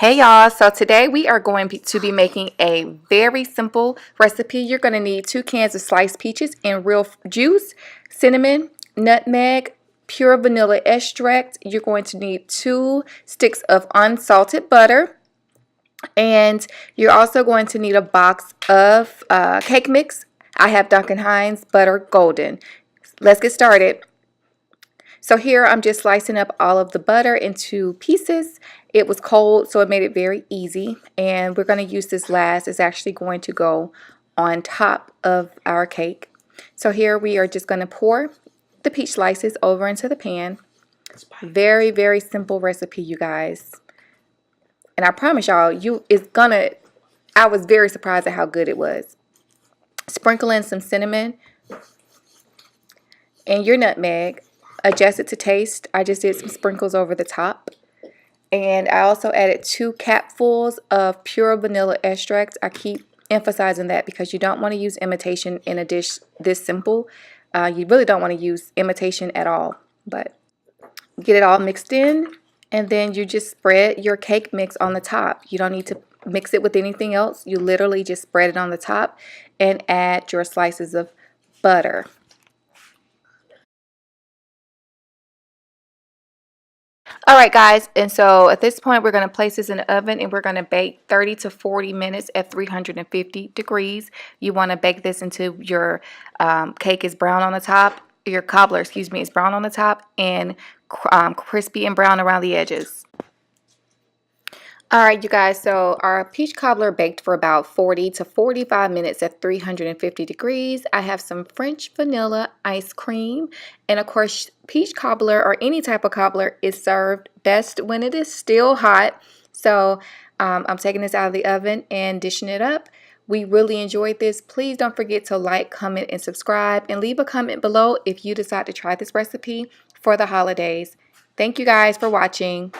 Hey y'all, so today we are going to be making a very simple recipe. You're going to need 2 cans of sliced peaches and real juice, cinnamon, nutmeg, pure vanilla extract. You're going to need 2 sticks of unsalted butter, and you're also going to need a box of cake mix. I have Duncan Hines Butter Golden. Let's get started. So here I'm just slicing up all of the butter into pieces. It was cold, so it made it very easy. And we're going to use this last. It's actually going to go on top of our cake. So here we are just going to pour the peach slices over into the pan. Very, very simple recipe, you guys. And I promise y'all, I was very surprised at how good it was. Sprinkle in some cinnamon and your nutmeg. Adjust it to taste. I just did some sprinkles over the top. And I also added 2 capfuls of pure vanilla extract. I keep emphasizing that because you don't want to use imitation in a dish this simple. You really don't want to use imitation at all. But get it all mixed in, and then you just spread your cake mix on the top. You don't need to mix it with anything else. You literally just spread it on the top and add your slices of butter. Alright guys, and so at this point we're going to place this in the oven and we're going to bake 30 to 40 minutes at 350 degrees. You want to bake this until your cake is brown on the top, your cobbler, excuse me, is brown on the top and crispy and brown around the edges. Alright you guys, so our peach cobbler baked for about 40 to 45 minutes at 350 degrees. I have some French vanilla ice cream, and of course peach cobbler or any type of cobbler is served best when it is still hot. So I'm taking this out of the oven and dishing it up. We really enjoyed this. Please don't forget to like, comment, and subscribe, and leave a comment below if you decide to try this recipe for the holidays. Thank you guys for watching.